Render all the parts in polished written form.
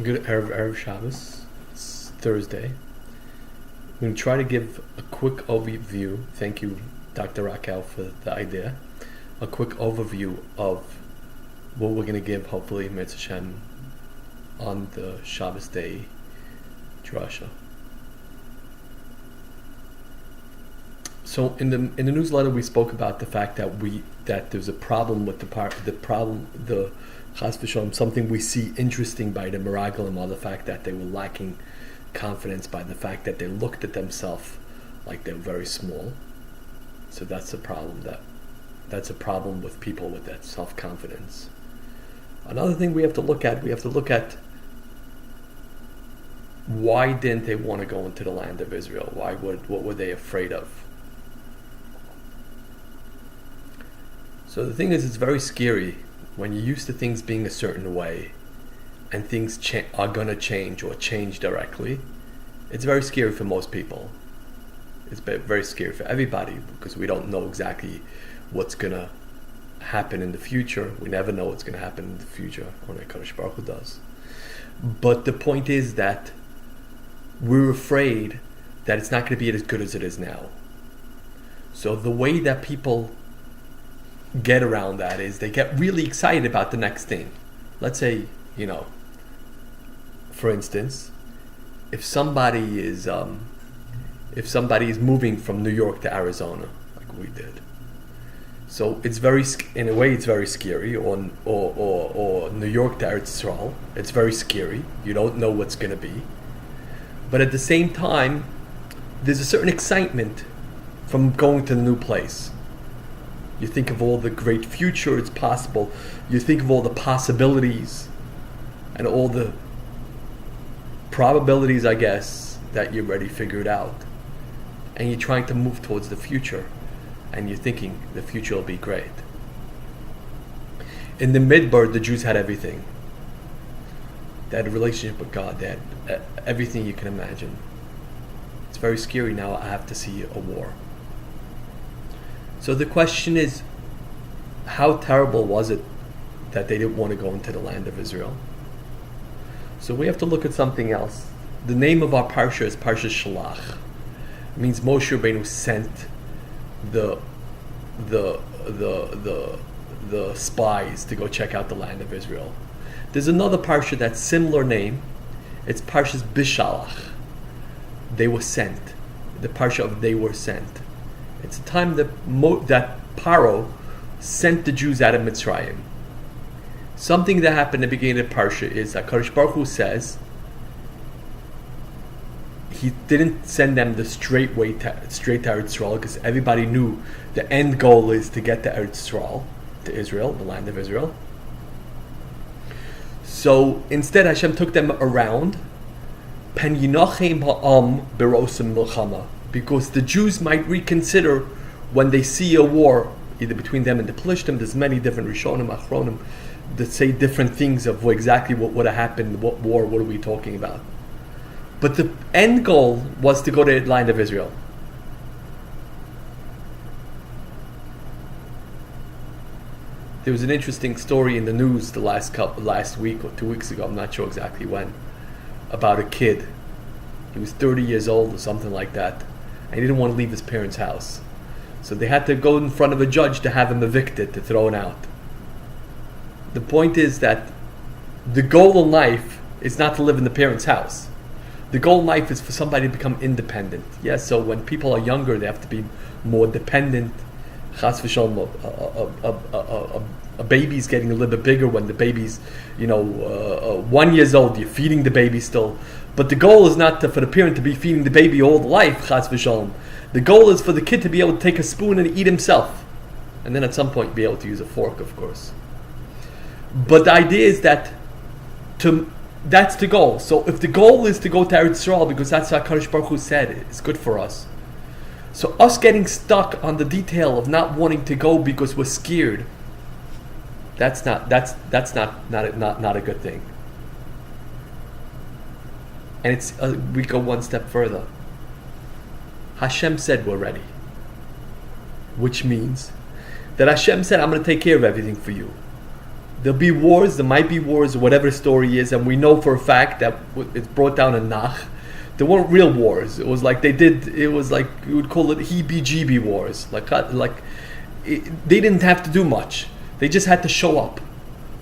Good Erev Shabbos. It's Thursday. I'm going to try to give a quick overview. Thank you, Dr. Raquel, for the idea. A quick overview of what we're going to give, hopefully, Mitzvah Shem, on the Shabbos day Drasha. So in the newsletter we spoke about the fact that there's a problem with the Chas v'Shalom, something we see interesting by the Meraglim, or the fact that they were lacking confidence, by the fact that they looked at themselves like they were very small. So that's a problem. That's a problem with people with that self-confidence. Another thing we have to look at why didn't they want to go into the land of Israel? What were they afraid of? So the thing is, it's very scary when you're used to things being a certain way and things are going to change or change directly. It's very scary for most people. It's very scary for everybody because we don't know exactly what's going to happen in the future. We never know what's going to happen in the future. Only Kadosh Baruch Hu does. But the point is that we're afraid that it's not going to be as good as it is now. So the way that people get around that is they get really excited about the next thing. Let's say, for instance, if somebody is moving from New York to Arizona, like we did, so it's very scary. Or New York to Eretz Yisrael, it's very scary. You don't know what's going to be, but at the same time, there's a certain excitement from going to the new place. You think of all the great future it's possible. You think of all the possibilities and all the probabilities, I guess, that you already figured out. And you're trying to move towards the future. And you're thinking the future will be great. In the Midbar, the Jews had everything. They had a relationship with God. They had everything you can imagine. It's very scary now. I have to see a war. So the question is, how terrible was it that they didn't want to go into the land of Israel? So we have to look at something else. The name of our parsha is Parshas Shelach. It means Moshe Rabbeinu sent the spies to go check out the land of Israel. There's another parsha that's similar name. It's Parshas Shelach. They were sent. The parsha of they were sent. It's a time that Paro sent the Jews out of Mitzrayim. Something that happened at the beginning of the Parsha is that Kadosh Baruch Hu says He didn't send them the straight to Eretz Yisrael, because everybody knew the end goal is to get to Eretz Yisrael, to Israel, the land of Israel. So instead Hashem took them around, Pen Yinachem Ha'am Berosim Milchama, because the Jews might reconsider when they see a war, either between them and the Plishtim. There's many different Rishonim, Achronim, that say different things of exactly what would have happened, what war, what are we talking about. But the end goal was to go to the land of Israel. There was an interesting story in the news the last week or 2 weeks ago, I'm not sure exactly when, about a kid. He was 30 years old or something like that, and he didn't want to leave his parents' house. So they had to go in front of a judge to have him evicted, to throw him out. The point is that the goal in life is not to live in the parents' house. The goal in life is for somebody to become independent. Yes, so when people are younger, they have to be more dependent. Chas v'Shalom, a baby's getting a little bit bigger when the baby's, 1 year old. You're feeding the baby still. But the goal is not for the parent to be feeding the baby all the life, Chas v'Shalom. The goal is for the kid to be able to take a spoon and eat himself. And then at some point be able to use a fork, of course. But the idea is that that's the goal. So if the goal is to go to Eretz Yisrael, because that's what Kadosh Baruch Hu said, it's good for us. So us getting stuck on the detail of not wanting to go because we're scared, that's not a good thing. And it's we go one step further. Hashem said we're ready, which means that Hashem said, I'm going to take care of everything for you. There'll be wars, there might be wars, whatever the story is, and we know for a fact that it's brought down in Nach. There weren't real wars. It was like you would call it heebie-jeebie wars. They didn't have to do much. They just had to show up.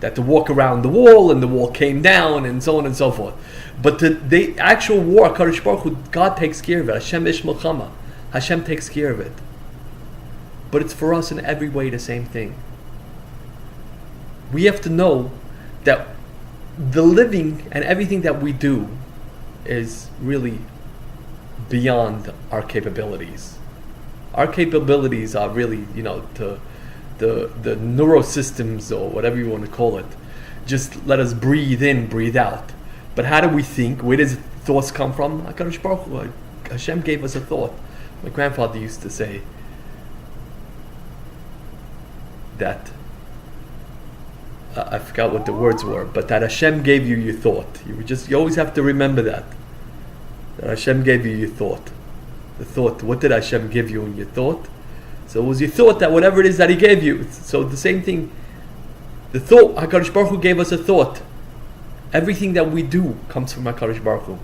They had to walk around the wall, and the wall came down, and so on and so forth. But the actual war, HaKadosh Baruch Hu, God takes care of it. Hashem ish milchama. Hashem takes care of it. But it's for us in every way the same thing. We have to know that the living and everything that we do is really beyond our capabilities. Our capabilities are really, the neurosystems, or whatever you want to call it, just let us breathe in, breathe out. But how do we think? Where does thoughts come from? HaKadosh Baruch Hu, Hashem gave us a thought. My grandfather used to say that, I forgot what the words were, but that Hashem gave you your thought. You always have to remember that Hashem gave you your thought. The thought, what did Hashem give you in your thought? So it was your thought that whatever it is that He gave you. So the same thing, the thought, HaKadosh Baruch Hu gave us a thought. Everything that we do comes from HaKadosh Baruch Hu.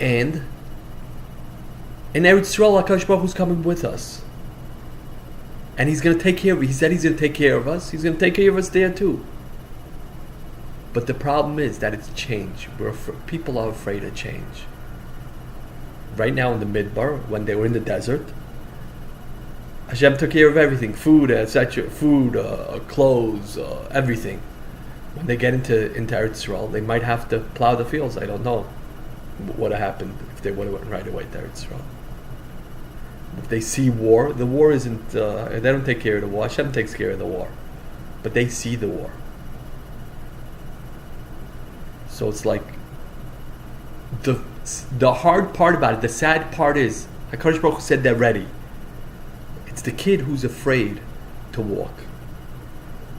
And in Eretz Yisrael, HaKadosh Baruch Hu is coming with us. And He's going to take care of it. He said He's going to take care of us. He's going to take care of us there too. But the problem is that it's change. People are afraid of change. Right now in the Midbar, when they were in the desert, Hashem took care of everything. Food, etc. Food, clothes, everything. When they get into Eretz Yisrael, they might have to plow the fields. I don't know what would have happened if they would have went right away to Eretz Yisrael. If they see war, the war isn't, they don't take care of the war. Hashem takes care of the war. But they see the war. So it's like, the hard part about it, the sad part is, HaKadosh Baruch Hu said they're ready. It's the kid who's afraid to walk.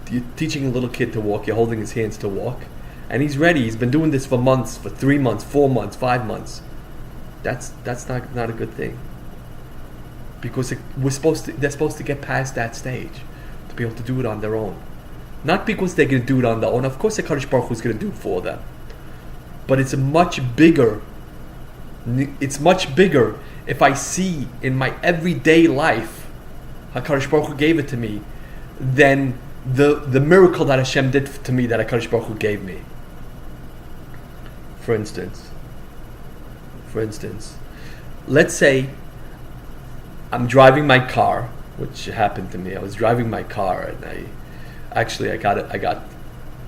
You're teaching a little kid to walk, you're holding his hands to walk, and he's ready. He's been doing this for months, for 3 months, 4 months, 5 months. That's not a good thing. Because they're supposed to get past that stage to be able to do it on their own. Not because they're going to do it on their own. Of course, HaKadosh Baruch Hu is going to do it for them. But it's much bigger if I see in my everyday life HaKadosh Baruch Hu gave it to me than the miracle that Hashem did to me that HaKadosh Baruch Hu gave me. For instance, let's say I'm driving my car, which happened to me. I was driving my car, and I got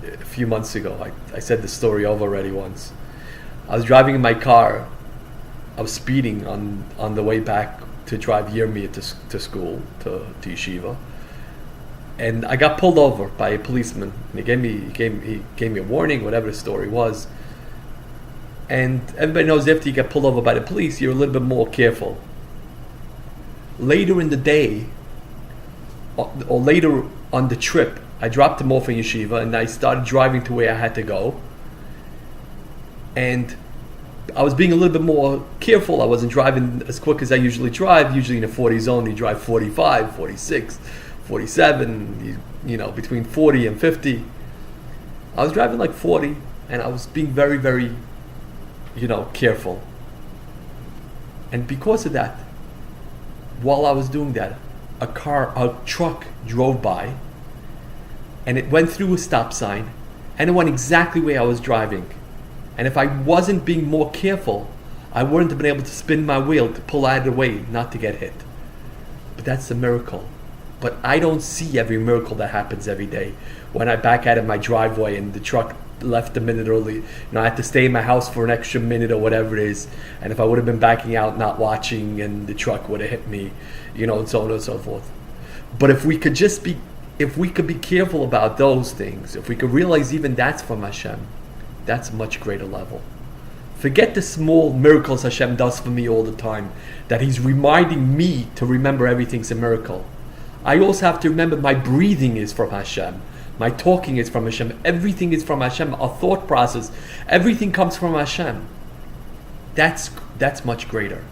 a few months ago. I said the story over already once. I was driving in my car. I was speeding on the way back to drive Yirmiyah to school, to yeshiva, and I got pulled over by a policeman. And he gave me a warning, whatever the story was. And everybody knows after you get pulled over by the police, you're a little bit more careful. Later in the day, or later on the trip, I dropped him off in yeshiva, and I started driving to where I had to go. And I was being a little bit more careful. I wasn't driving as quick as I usually drive. Usually in a 40 zone, you drive 45, 46, 47, between 40 and 50. I was driving like 40, and I was being very, very, careful. And because of that, while I was doing that, a truck drove by, and it went through a stop sign, and it went exactly where I was driving. And if I wasn't being more careful, I wouldn't have been able to spin my wheel to pull out of the way, not to get hit. But that's a miracle. But I don't see every miracle that happens every day. When I back out of my driveway and the truck left a minute early, I had to stay in my house for an extra minute or whatever it is. And if I would have been backing out, not watching, and the truck would have hit me, and so on and so forth. But if we could be careful about those things, if we could realize even that's from Hashem, that's a much greater level. Forget the small miracles Hashem does for me all the time, that He's reminding me to remember everything's a miracle. I also have to remember my breathing is from Hashem. My talking is from Hashem. Everything is from Hashem. Our thought process, everything comes from Hashem. That's much greater.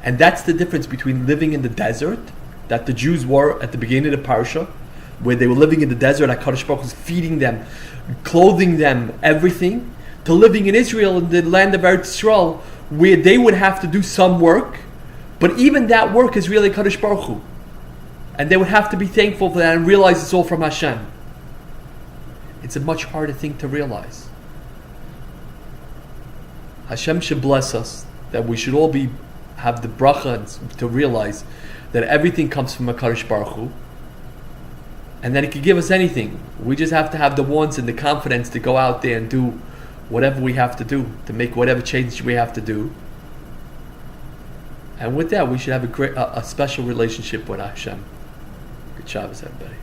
And that's the difference between living in the desert, that the Jews were at the beginning of the Parsha, where they were living in the desert, HaKadosh Baruch Hu was feeding them, clothing them, everything, to living in Israel, in the land of Eretz Yisrael, where they would have to do some work, but even that work is really HaKadosh Baruch Hu. And they would have to be thankful for that and realize it's all from Hashem. It's a much harder thing to realize. Hashem should bless us, that we should all have the bracha to realize that everything comes from HaKadosh Baruch Hu, and that He could give us anything. We just have to have the wants and the confidence to go out there and do whatever we have to do, to make whatever change we have to do. And with that, we should have a special relationship with Hashem. Good Shabbos, everybody.